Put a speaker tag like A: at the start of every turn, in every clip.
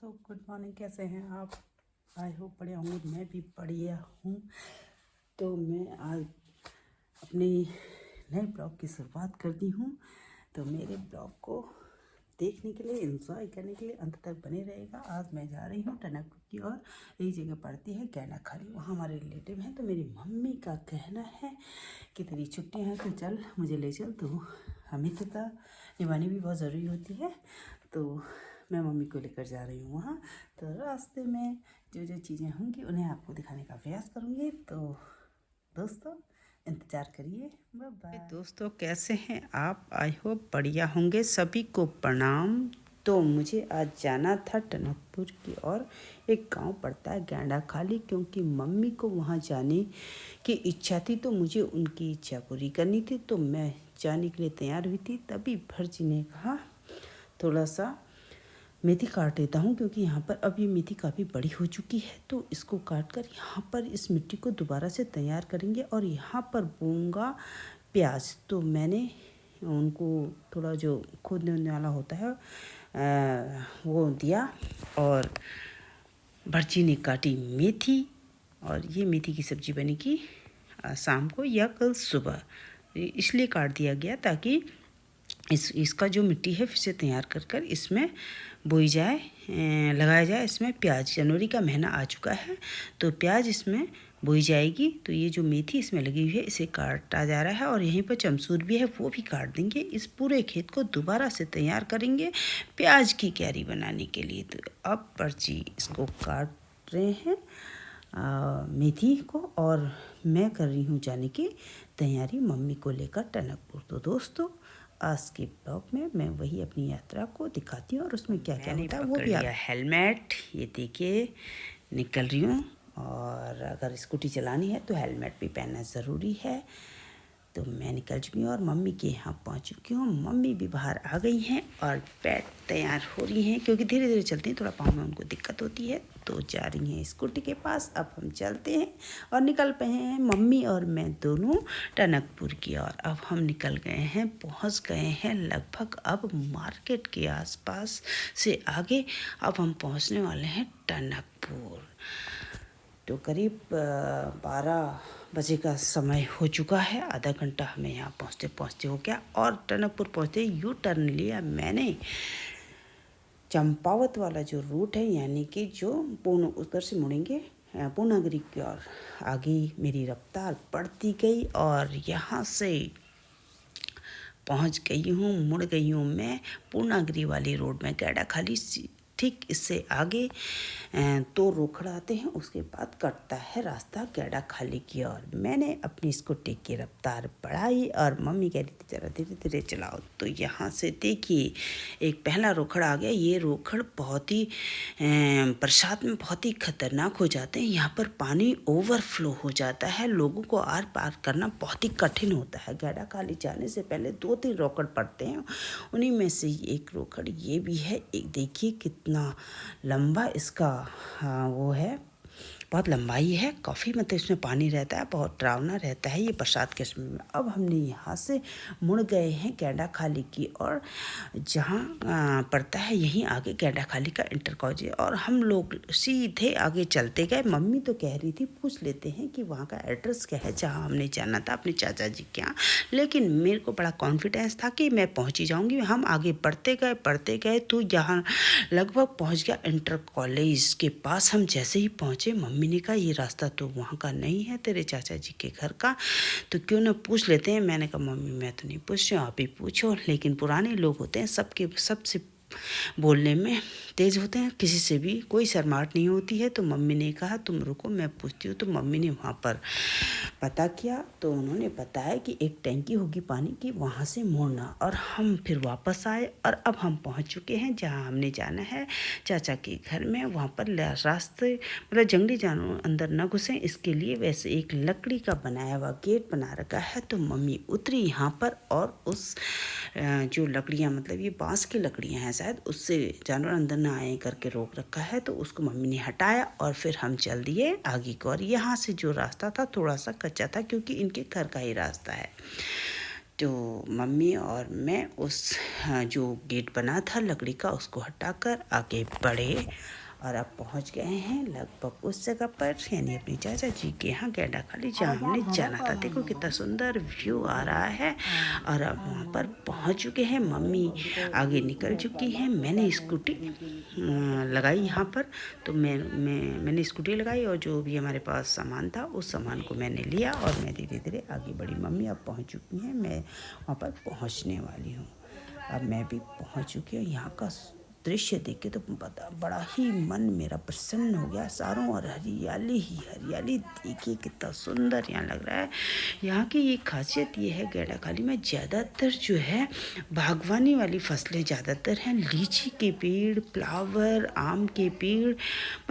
A: दोस्तों good morning. कैसे हैं आप? आई होप बढ़िया होंगे। मैं भी बढ़िया हूँ। तो मैं आज अपनी नए ब्लॉग की शुरुआत करती हूँ। तो मेरे ब्लॉग को देखने के लिए, एंजॉय करने के लिए अंत तक बने रहेगा। आज मैं जा रही हूँ टनकपुर की ओर। एक जगह पड़ती है गैंडाखाली, वहाँ हमारे रिलेटिव हैं। तो मेरी मम्मी का कहना है कि तेरी छुट्टियाँ हैं तो चल, मुझे ले चल। तो अमितता निभानी भी बहुत ज़रूरी होती है। तो मैं मम्मी को लेकर जा रही हूँ वहाँ। तो रास्ते में जो जो चीज़ें होंगी उन्हें आपको दिखाने का प्रयास करूँगी। तो दोस्तों इंतज़ार करिए। Bye bye. दोस्तों कैसे हैं आप? आई होप बढ़िया होंगे। सभी को प्रणाम। तो मुझे आज जाना था टनकपुर की ओर। एक गांव पड़ता है गैंडाखाली, क्योंकि मम्मी को वहां जाने की इच्छा थी। तो मुझे उनकी इच्छा पूरी करनी थी। तो मैं जाने के लिए तैयार हुई थी। तभी भरजी ने कहा थोड़ा सा मेथी काट देता हूँ, क्योंकि यहाँ पर अब ये मेथी काफ़ी बड़ी हो चुकी है। तो इसको काट कर यहाँ पर इस मिट्टी को दोबारा से तैयार करेंगे और यहाँ पर बोऊंगा प्याज। तो मैंने उनको थोड़ा जो खोदने वोदने वाला होता है वो दिया और भर्ची ने काटी मेथी। और ये मेथी की सब्ज़ी बनेगी शाम को या कल सुबह। इसलिए काट दिया गया ताकि इसका जो मिट्टी है फिर से तैयार कर कर इसमें बोई जाए, लगाया जाए। इसमें प्याज, जनवरी का महीना आ चुका है तो प्याज इसमें बोई जाएगी। तो ये जो मेथी इसमें लगी हुई है इसे काटा जा रहा है और यहीं पर चमसूर भी है, वो भी काट देंगे। इस पूरे खेत को दोबारा से तैयार करेंगे प्याज की क्यारी बनाने के लिए। तो अब पर्ची इसको काट रहे हैं मेथी को, और मैं कर रही हूँ जाने की तैयारी मम्मी को लेकर टनकपुर। तो दोस्तों आज के ब्लॉग में मैं वही अपनी यात्रा को दिखाती हूँ और उसमें क्या क्या होता है वो भी। हेलमेट ये देखिए निकल रही हूँ, और अगर स्कूटी चलानी है तो हेलमेट भी पहनना ज़रूरी है। तो मैं निकल चुकी हूँ और मम्मी के यहाँ पहुँच चुकी हूँ। मम्मी भी बाहर आ गई हैं और बैठ तैयार हो रही हैं, क्योंकि धीरे धीरे चलती हैं, थोड़ा पाँव में उनको दिक्कत होती है। तो जा रही हैं स्कूटी के पास। अब हम चलते हैं और निकल पे हैं मम्मी और मैं दोनों टनकपुर की ओर। अब हम निकल गए हैं, पहुँच गए हैं लगभग अब मार्केट के आसपास से आगे। अब हम पहुँचने वाले हैं टनकपुर। तो करीब 12 बजे का समय हो चुका है। आधा घंटा हमें यहाँ पहुँचते पहुँचते हो गया। और टनकपुर पहुँचते यू टर्न लिया मैंने चंपावत वाला जो रूट है, यानी कि जो पूर्ण उधर से मुड़ेंगे पूर्णागिरी की ओर। आगे मेरी रफ्तार बढ़ती गई और यहाँ से पहुँच गई हूँ, मुड़ गई हूँ मैं पूर्णागिरी वाली रोड में। गैंडाखाली ठीक इससे आगे तो रोखड़ आते हैं, उसके बाद कटता है रास्ता गैंडाखाली की ओर। मैंने अपनी स्कूटी की रफ्तार बढ़ाई और मम्मी कह रही थी ज़रा धीरे धीरे चलाओ। तो यहाँ से देखिए एक पहला रोखड़ आ गया। ये रोखड़ बहुत ही बरसात में बहुत ही खतरनाक हो जाते हैं। यहाँ पर पानी ओवरफ्लो हो जाता है, लोगों को आर पार करना बहुत ही कठिन होता है। गैंडाखाली जाने से पहले 2-3 रोकड़ पड़ते हैं, उन्हीं में से एक रोकड़ ये भी है। एक देखिए कितना लंबा इसका वो है, बहुत लंबाई है काफ़ी। मतलब इसमें पानी रहता है, बहुत डरावना रहता है ये बरसात के समय में। अब हमने यहाँ से मुड़ गए हैं गैंडाखाली की और जहाँ पड़ता है यहीं आगे गैंडाखाली का इंटर कॉलेज। और हम लोग सीधे आगे चलते गए। मम्मी तो कह रही थी पूछ लेते हैं कि वहाँ का एड्रेस क्या है जहाँ हमने जाना था अपने चाचा जी के यहाँ, लेकिन मेरे को बड़ा कॉन्फिडेंस था कि मैं पहुँच ही जाऊँगी। हम आगे बढ़ते गए तो यहाँ लगभग पहुँच गया इंटर कॉलेज के पास। हम जैसे ही पहुँचे मम्मी ने कहा ये रास्ता तो वहाँ का नहीं है तेरे चाचा जी के घर का, तो क्यों ना पूछ लेते हैं। मैंने कहा मम्मी मैं तो नहीं पूछ रही हूँ, आप ही पूछो। लेकिन पुराने लोग होते हैं, सबसे बोलने में तेज़ होते हैं, किसी से भी कोई शर्माहट नहीं होती है। तो मम्मी ने कहा तुम रुको मैं पूछती हूँ। तो मम्मी ने वहाँ पर पता किया तो उन्होंने बताया कि एक टैंकी होगी पानी की, वहाँ से मोड़ना। और हम फिर वापस आए और अब हम पहुँच चुके हैं जहाँ हमने जाना है चाचा के घर में। वहाँ पर रास्ते मतलब जंगली जानवर अंदर न घुसें इसके लिए वैसे एक लकड़ी का बनाया हुआ गेट बना रखा है। तो मम्मी उतरी यहाँ पर और उस जो लकड़ियाँ मतलब ये बांस की लकड़ियाँ हैं शायद, उससे जानवर अंदर ना आए करके रोक रखा है। तो उसको मम्मी ने हटाया और फिर हम चल दिए आगे को। और यहाँ से जो रास्ता था थोड़ा सा कच्चा था, क्योंकि इनके घर का ही रास्ता है। तो मम्मी और मैं उस जो गेट बना था लकड़ी का उसको हटाकर आगे बढ़े और अब पहुंच गए हैं लगभग उस जगह पर, यानी अपनी चाचा जी के यहाँ गेंडा खाली जहाँ हमने जाना था। देखो कितना सुंदर व्यू आ रहा है। और अब वहाँ पर पहुँच चुके हैं। मम्मी आगे निकल चुकी हैं। मैंने स्कूटी लगाई यहाँ पर, तो मैंने स्कूटी लगाई और जो भी हमारे पास सामान था उस सामान को मैंने लिया और मैं धीरे धीरे आगे बढ़ी। मम्मी अब पहुँच चुकी हैं, मैं वहाँ पर पहुँचने वाली हूँ। अब मैं भी पहुँच चुकी हूँ। यहाँ का दृश्य देख के तो बड़ा ही मन मेरा प्रसन्न हो गया। चारों ओर हरियाली ही हरियाली, देखिए कितना सुंदर यहाँ लग रहा है। यहाँ की ये खासियत ये है गेंडाखाली में ज़्यादातर जो है बागवानी वाली फसलें ज़्यादातर हैं। लीची के पेड़, फ्लावर, आम के पेड़,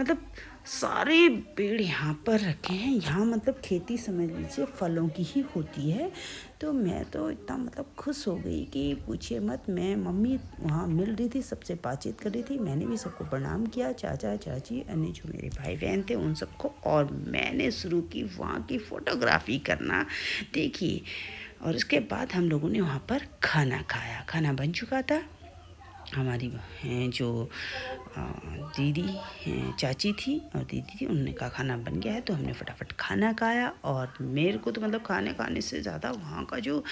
A: मतलब सारे पेड़ यहाँ पर रखे हैं। यहाँ मतलब खेती समझ लीजिए फलों की ही होती है। तो मैं तो इतना मतलब खुश हो गई कि पूछिए मत। मैं मम्मी वहाँ मिल रही थी, सबसे बातचीत कर रही थी। मैंने भी सबको प्रणाम किया, चाचा चाची अन्य जो मेरे भाई बहन थे उन सबको, और मैंने शुरू की वहाँ की फ़ोटोग्राफ़ी करना। देखिए, और उसके बाद हम लोगों ने वहाँ पर खाना खाया। खाना बन चुका था। हमारी जो दीदी चाची थी और दीदी थी, उन्होंने कहा खाना बन गया है, तो हमने फटाफट खाना खाया। और मेरे को तो मतलब खाने से ज़्यादा वहाँ का जो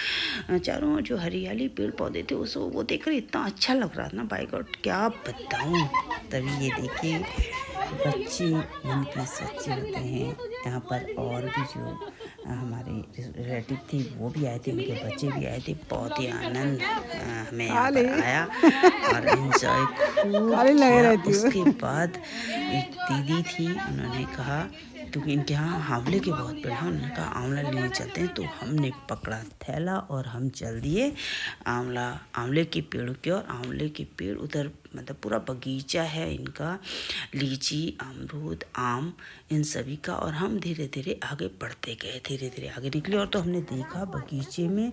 A: चारों जो हरियाली पेड़ पौधे थे वो देखकर इतना अच्छा लग रहा था ना, बाय गॉड क्या बताऊँ। तभी ये देखिए बच्चे मन के सच्चे होते हैं। यहाँ पर और भी जो हमारे रिलेटिव थे वो भी आए थे, उनके बच्चे भी आए थे। बहुत ही आनंद हमें यहाँ पर आया और एंजॉय खूब किया। उसके बाद एक दीदी थी, उन्होंने कहा क्योंकि इनके यहाँ आंवले के बहुत पेड़ हैं, उन्होंने कहा आंवला लेने चलते हैं। तो हमने पकड़ा थैला और हम चल दिए आंवले के पेड़ों की ओर। आंवले के पेड़ उधर मतलब पूरा बगीचा है इनका, लीची, अमरूद, आम, इन सभी का। और हम धीरे धीरे आगे बढ़ते गए, धीरे धीरे आगे निकले। और तो हमने देखा बगीचे में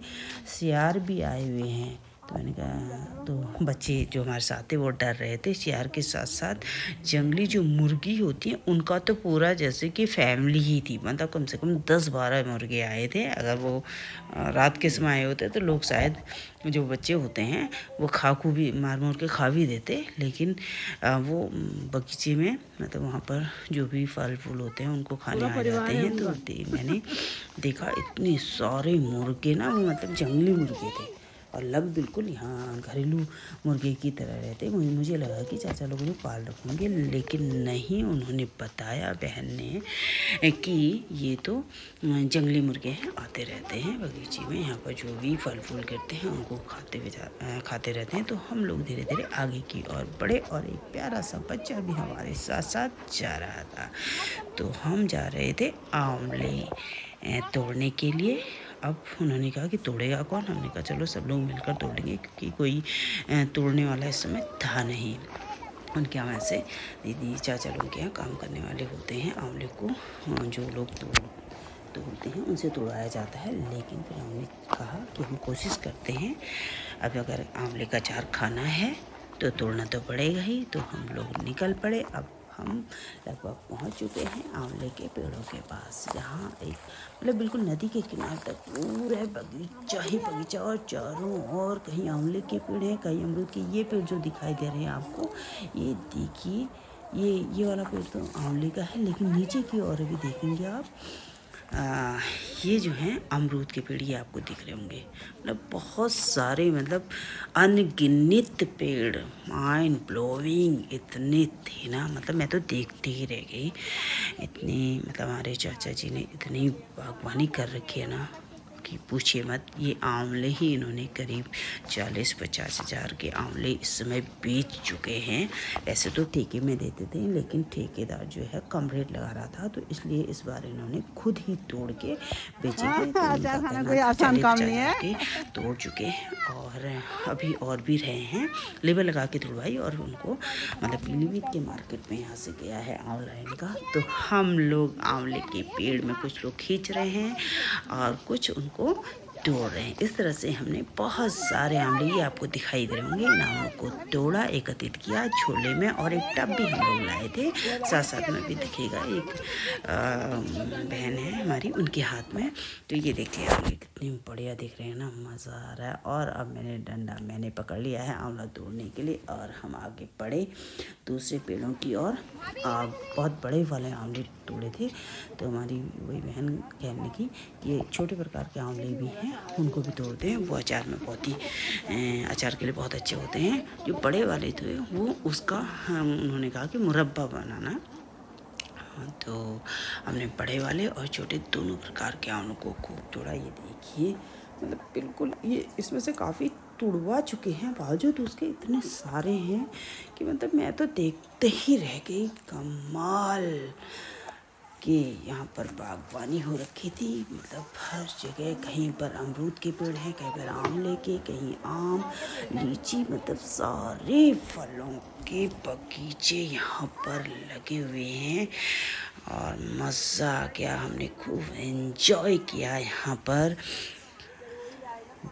A: सियार भी आए हुए हैं। तो मैंने कहा, तो बच्चे जो हमारे साथ थे वो डर रहे थे। सियार के साथ साथ जंगली जो मुर्गी होती हैं उनका तो पूरा जैसे कि फैमिली ही थी, मतलब कम से कम 10-12 मुर्गे आए थे। अगर वो रात के समय आए होते तो लोग शायद जो बच्चे होते हैं वो खाकू भी मार के खा भी देते, लेकिन वो बगीचे में मतलब वहाँ पर जो भी फल फूल होते हैं उनको खाने आ जाते हैं। तो मैंने देखा इतने सारे मुर्गे ना, वो मतलब जंगली मुर्गे थे और लग बिल्कुल यहाँ घरेलू मुर्गे की तरह रहते। मुझे लगा कि चाचा लोगों ने पाल रखेंगे, लेकिन नहीं, उन्होंने बताया बहन ने कि ये तो जंगली मुर्गे हैं, आते रहते हैं बगीचे में, यहाँ पर जो भी फल फूल गिरते हैं उनको खाते रहते हैं। तो हम लोग धीरे धीरे आगे की ओर बढ़े और एक प्यारा सा बच्चा भी हमारे साथ साथ जा रहा था। तो हम जा रहे थे आंवले तोड़ने के लिए। अब उन्होंने कहा कि तोड़ेगा कौन। हमने कहा चलो सब लोग मिलकर तोड़ेंगे, क्योंकि कोई तोड़ने वाला इस समय था नहीं। उनके यहाँ वैसे दीदी चाचा लोग के यहाँ काम करने वाले होते हैं। आंवले को जो लोग तोड़ते हैं उनसे तोड़ाया जाता है। लेकिन फिर हमने कहा कि हम कोशिश करते हैं, अब अगर आंवले का अचार खाना है तो तोड़ना तो पड़ेगा ही। तो हम लोग निकल पड़े। अब हम लगभग पहुंच चुके हैं आंवले के पेड़ों के पास, जहाँ एक मतलब बिल्कुल नदी के किनारे तक पूरा बगीचा ही बगीचा, और चारों ओर कहीं आंवले के पेड़ हैं, कहीं अमरूद के। ये पेड़ जो दिखाई दे रहे हैं आपको, ये देखिए, ये वाला पेड़ तो आंवले का है, लेकिन नीचे की ओर भी देखेंगे आप, ये जो हैं अमरूद के पेड़, ये आपको दिख रहे होंगे। मतलब बहुत सारे, मतलब अनगिनत पेड़, माइंड ब्लोइंग इतने थे ना, मतलब मैं तो देखती ही रह गई। इतनी मतलब हमारे चाचा जी ने इतनी बागवानी कर रखी है ना कि पूछिए मत। ये आंवले ही इन्होंने करीब 40-50 हज़ार के आंवले इस समय बेच चुके हैं। वैसे तो ठेके में देते थे, लेकिन ठेकेदार जो है कम रेट लगा रहा था, तो इसलिए इस बार इन्होंने खुद ही तोड़ के बेचे थे। तो
B: अचार खाना कोई आसान काम नहीं है।
A: तोड़ चुके हैं और अभी और भी रहे हैं। लेबर लगा के तोड़वाई और उनको मतलब पीलीभीत के मार्केट में यहाँ से गया है आंवला इनका। तो हम लोग आंवले के पेड़ में कुछ लोग खींच रहे हैं और कुछ उनको तोड़ रहे हैं। इस तरह से हमने बहुत सारे आंवले, ये आपको दिखाई दे रहे होंगे, इन आंवलों को तोड़ा, एकत्रित किया झोले में, और एक टब भी हम लोग लाए थे। साथ साथ में भी दिखेगा एक बहन है हमारी, उनके हाथ में। तो ये देखिए आंवले कितने बढ़िया दिख रहे हैं ना, मज़ा आ रहा है। और अब मैंने पकड़ लिया है आंवला तोड़ने के लिए, और हम आगे बढ़े दूसरे पेड़ों की ओर। बहुत बड़े वाले आंवले तोड़े थे, तो हमारी वही बहन कहने लगी ये छोटे प्रकार के आंवले भी हैं, उनको भी तोड़ते हैं, वो अचार में बहुत ही अचार के लिए बहुत अच्छे होते हैं। जो बड़े वाले थे वो उसका उन्होंने कहा कि मुरब्बा बनाना। तो हमने बड़े वाले और छोटे दोनों प्रकार के आंवलों को खूब तोड़ा। ये देखिए मतलब बिल्कुल ये इसमें से काफ़ी तुड़वा चुके हैं, बावजूद उसके इतने सारे हैं कि मतलब मैं तो देखते ही रह गई। कमाल कि यहाँ पर बागवानी हो रखी थी, मतलब हर जगह, कहीं पर अमरूद के पेड़ हैं, कहीं पर आंवले के, कहीं आम, लीची, मतलब सारे फलों के बगीचे यहाँ पर लगे हुए हैं। और मज़ा आ गया, हमने खूब एंजॉय किया यहाँ पर।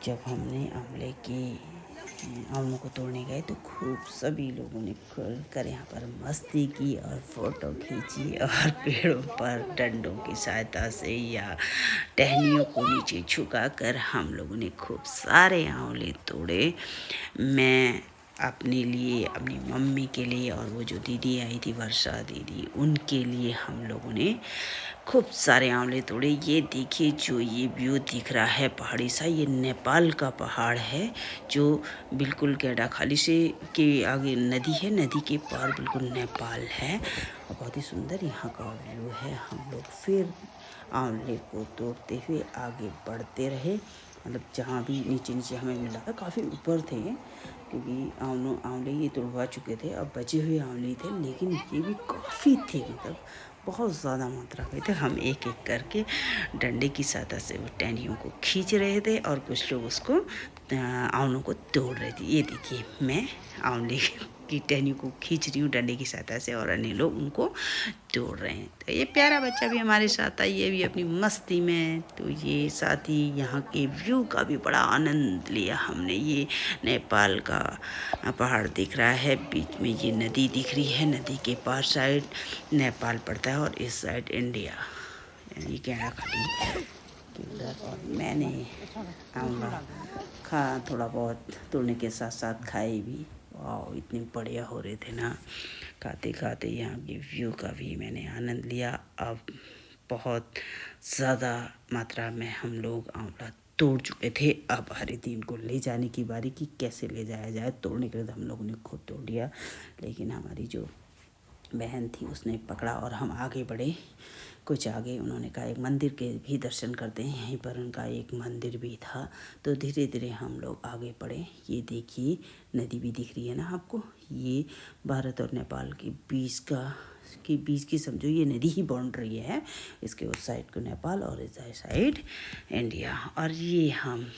A: जब हमने आंवलों को तोड़ने गए तो खूब सभी लोगों ने खुल कर यहाँ पर मस्ती की और फ़ोटो खींची, और पेड़ों पर डंडों की सहायता से या टहनियों को नीचे झुकाकर हम लोगों ने खूब सारे आंवले तोड़े। मैं अपने लिए, अपनी मम्मी के लिए, और वो जो दीदी आई थी वर्षा दीदी, उनके लिए हम लोगों ने खूब सारे आंवले तोड़े। ये देखिए जो ये व्यू दिख रहा है पहाड़ी सा, ये नेपाल का पहाड़ है, जो बिल्कुल गेंडाखाली से के आगे नदी है, नदी के पार बिल्कुल नेपाल है, और बहुत ही सुंदर यहाँ का व्यू है। हम लोग फिर आंवले को तोड़ते हुए आगे बढ़ते रहे, मतलब जहाँ भी नीचे नीचे हमें मिला था, काफ़ी ऊपर थे क्योंकि आंवले ये तोड़वा चुके थे, अब बचे हुए आंवले थे, लेकिन ये भी काफ़ी थे, मतलब बहुत ज़्यादा मात्रा में थे। हम एक एक करके डंडे की सहायता से वो टहनियों को खींच रहे थे, और कुछ लोग उसको आंवलों को तोड़ रहे थे। ये देखिए मैं आंवले की टहनियों को खींच रही हूँ डंडे की सहायता से, और अन्य लोग उनको तोड़ रहे हैं। तो ये प्यारा बच्चा भी हमारे साथ था, ये भी अपनी मस्ती में। तो ये साथ ही यहाँ के व्यू का भी बड़ा आनंद लिया हमने। ये नेपाल का पहाड़ दिख रहा है, बीच में ये नदी दिख रही है, नदी के पार साइड नेपाल पड़ता है, और इस साइड इंडिया, यानी गेंडाखाली के उधर। और मैंने आंवला थोड़ा बहुत तोड़ने के साथ साथ खाए भी। वाह, इतने बढ़िया हो रहे थे ना, खाते खाते यहाँ के व्यू का भी मैंने आनंद लिया। अब बहुत ज़्यादा मात्रा में हम लोग आंवला तोड़ चुके थे, अब हरिदी इनको ले जाने की बारी कि कैसे ले जाया जाए। तोड़ने के लिए हम लोगों ने खुद तोड़ लिया, लेकिन हमारी जो बहन थी उसने पकड़ा, और हम आगे बढ़े कुछ आगे। उन्होंने कहा एक मंदिर के भी दर्शन करते हैं, यहीं पर उनका एक मंदिर भी था। तो धीरे धीरे हम लोग आगे बढ़े। ये देखिए नदी भी दिख रही है ना आपको, ये भारत और नेपाल के बीच की समझो ये नदी ही बाउंड्री है। इसके उस साइड को नेपाल और इस साइड इंडिया। और ये हम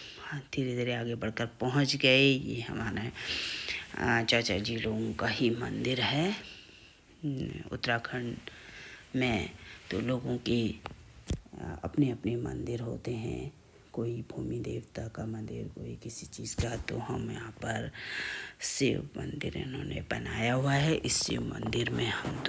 A: धीरे धीरे आगे बढ़कर पहुंच गए। ये हमारा चाचा जी लोगों का ही मंदिर है उत्तराखंड में। तो लोगों के अपने अपने मंदिर होते हैं, कोई भूमि देवता का मंदिर, कोई किसी चीज़ का। तो हम यहाँ पर शिव मंदिर इन्होंने बनाया हुआ है। इस शिव मंदिर में हम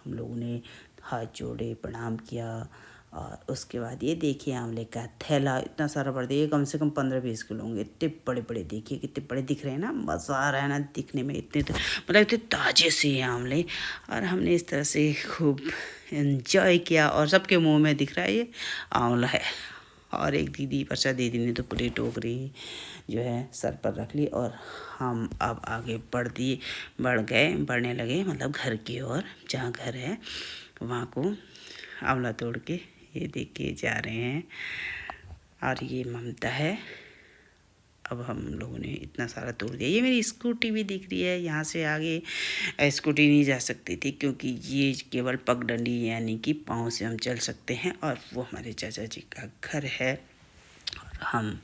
A: लोगों ने हाथ जोड़े, प्रणाम किया, और उसके बाद ये देखिए आंवले का थैला इतना सारा बड़ा, देखिए कम से कम 15-20 किलो होंगे, इतने बड़े बड़े, देखिए कितने बड़े दिख रहे हैं ना। मज़ा आ रहा है ना दिखने में, इतने मतलब इतने ताज़े से ये आंवले। और हमने इस तरह से खूब एंजॉय किया, और सबके मुंह में दिख रहा है ये आंवला है। और एक दीदी, वर्षा दीदी ने तो पूरी टोकरी जो है सर पर रख ली, और हम अब आगे बढ़ने लगे, मतलब घर की ओर, जहाँ घर है वहाँ को आंवला तोड़ के ये देख के जा रहे हैं। और ये ममता है। अब हम लोगों ने इतना सारा तोड़ दिया। ये मेरी स्कूटी भी दिख रही है, यहाँ से आगे स्कूटी नहीं जा सकती थी, क्योंकि ये केवल पगडंडी यानी कि पाँव से हम चल सकते हैं। और वो हमारे चाचा जी का घर है, और हम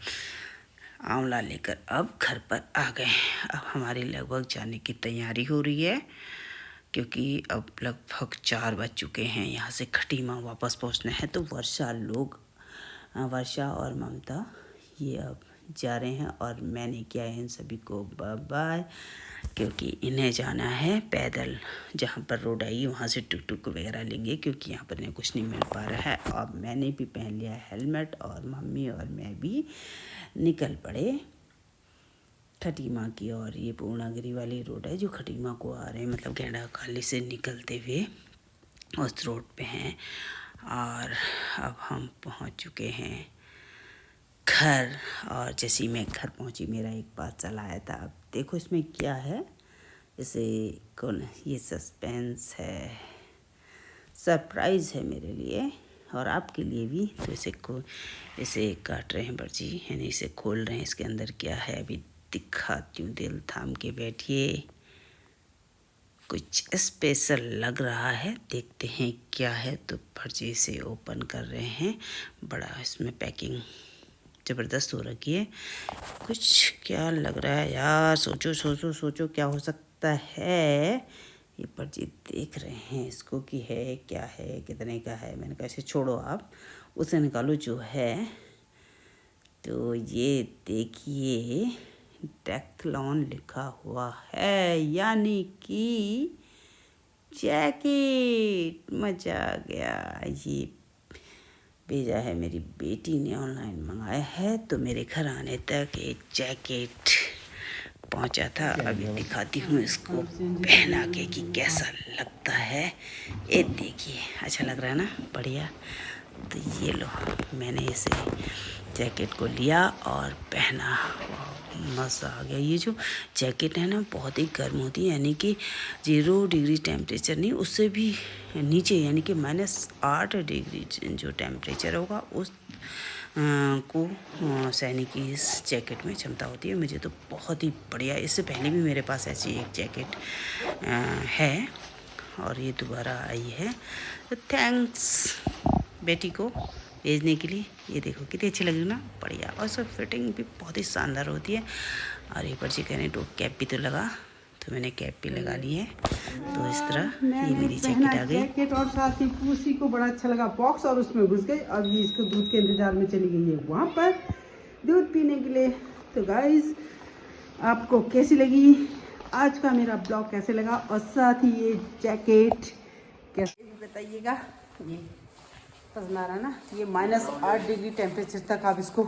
A: आंवला लेकर अब घर पर आ गए। अब हमारी लगभग जाने की तैयारी हो रही है, क्योंकि अब लगभग 4 बज चुके हैं। यहाँ से खटीमा वापस पहुँचना है। तो वर्षा और ममता ये अब जा रहे हैं और मैंने किया है इन सभी को बाय बाय, क्योंकि इन्हें जाना है पैदल। जहाँ पर रोड आई वहाँ से टुक टुक वगैरह लेंगे, क्योंकि यहाँ पर इन्हें कुछ नहीं मिल पा रहा है। अब मैंने भी पहन लिया हेलमेट और मम्मी और मैं भी निकल पड़े खटीमा की। और ये पूर्णागिरी वाली रोड है जो खटीमा को आ रहे हैं, मतलब गेंडा खाली से निकलते हुए उस रोड पे हैं। और अब हम पहुंच चुके हैं घर। और जैसे ही मैं घर पहुंची मेरा एक पार्सल आया था। अब देखो इसमें क्या है, इसे कौन, ये सस्पेंस है, सरप्राइज़ है मेरे लिए और आपके लिए भी। तो इसे काट रहे हैं बर्जी, यानी इसे खोल रहे हैं। इसके अंदर क्या है अभी दिखाती हूँ, दिल थाम के बैठिए। कुछ स्पेशल लग रहा है, देखते हैं क्या है। तो फर्जी से ओपन कर रहे हैं। बड़ा इसमें पैकिंग ज़बरदस्त हो रखी है। कुछ क्या लग रहा है यार, सोचो सोचो सोचो क्या हो सकता है। ये फर्जी देख रहे हैं इसको कि है क्या है, कितने का है। मैंने कहा इसे छोड़ो, आप उसे निकालो जो है। तो ये देखिए डेक्थलॉन लिखा हुआ है, यानी कि जैकेट। मजा आ गया। ये भेजा है मेरी बेटी ने, ऑनलाइन मंगाया है। तो मेरे घर आने तक एक जैकेट पहुंचा था। अभी दिखाती हूँ इसको पहना के कि कैसा लगता है। ये देखिए, अच्छा लग रहा है ना, बढ़िया। तो ये लो, मैंने इसे जैकेट को लिया और पहना। मज़ा आ गया। ये जो जैकेट है ना बहुत ही गर्म होती है, यानी कि 0 डिग्री टेम्परेचर नहीं, उससे भी नीचे, यानी कि -8 डिग्री जो टेम्परेचर होगा उस को सहने की इस जैकेट में क्षमता होती है। मुझे तो बहुत ही बढ़िया, इससे पहले भी मेरे पास ऐसी एक जैकेट है और ये दोबारा आई है। तो थैंक्स बेटी को भेजने के लिए। ये देखो कितनी अच्छी लगी ना, बढ़िया। और सब फिटिंग भी बहुत ही शानदार होती है। और एक बार जी कहने तो कैप भी तो लगा, तो मैंने कैप भी लगा ली है। तो इस तरह ये मेरी जैकेट आ गई।
B: जैकेट और साथ ही पूसी को बड़ा अच्छा लगा बॉक्स, और उसमें घुस गई। अब ये इसको दूध के इंतजार में चली गई है वहाँ पर दूध पीने के लिए। तो गाइस, आपको कैसी लगी आज का मेरा ब्लॉग, कैसे लगा, और साथ ही ये जैकेट कैसे बताइएगा। ये पसंद आ रहा ना। ये -8 डिग्री टेम्परेचर तक आप इसको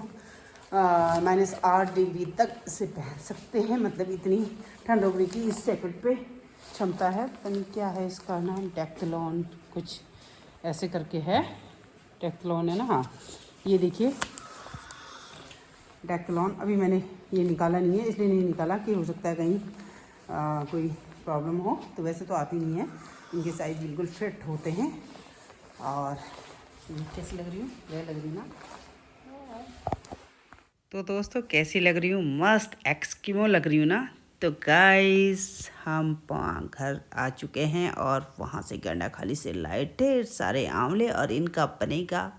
B: -8 डिग्री तक इसे पहन सकते हैं, मतलब इतनी ठंड होने की इस जैकेट पे क्षमता है। पता नहीं क्या है इसका नाम, डेक्थलॉन कुछ ऐसे करके है, डेक्थलॉन है ना। हाँ, ये देखिए डेक्थलॉन। अभी मैंने ये निकाला नहीं है, इसलिए नहीं निकाला कि हो सकता है कहीं कोई प्रॉब्लम हो। तो वैसे तो आती नहीं है, इनके साइज बिल्कुल फिट होते हैं। और कैसी लग रही हूँ, वह लग रही ना। तो दोस्तों कैसी लग रही हूँ, मस्त एक्सक्यूमो लग रही हूँ ना। तो गाइस हम घर आ चुके हैं और वहाँ से गंडा खाली से लाए ढेर सारे आंवले और इनका बनेगा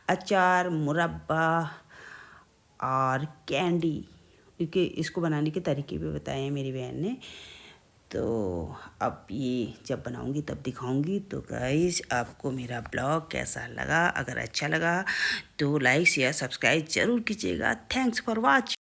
B: अचार, मुरब्बा और कैंडी। क्योंकि इसको बनाने के तरीके भी बताए हैं मेरी बहन ने। तो अब ये जब बनाऊंगी तब दिखाऊंगी। तो गाइस आपको मेरा ब्लॉग कैसा लगा, अगर अच्छा लगा तो लाइक शेयर सब्सक्राइब ज़रूर कीजिएगा। Thanks for watching.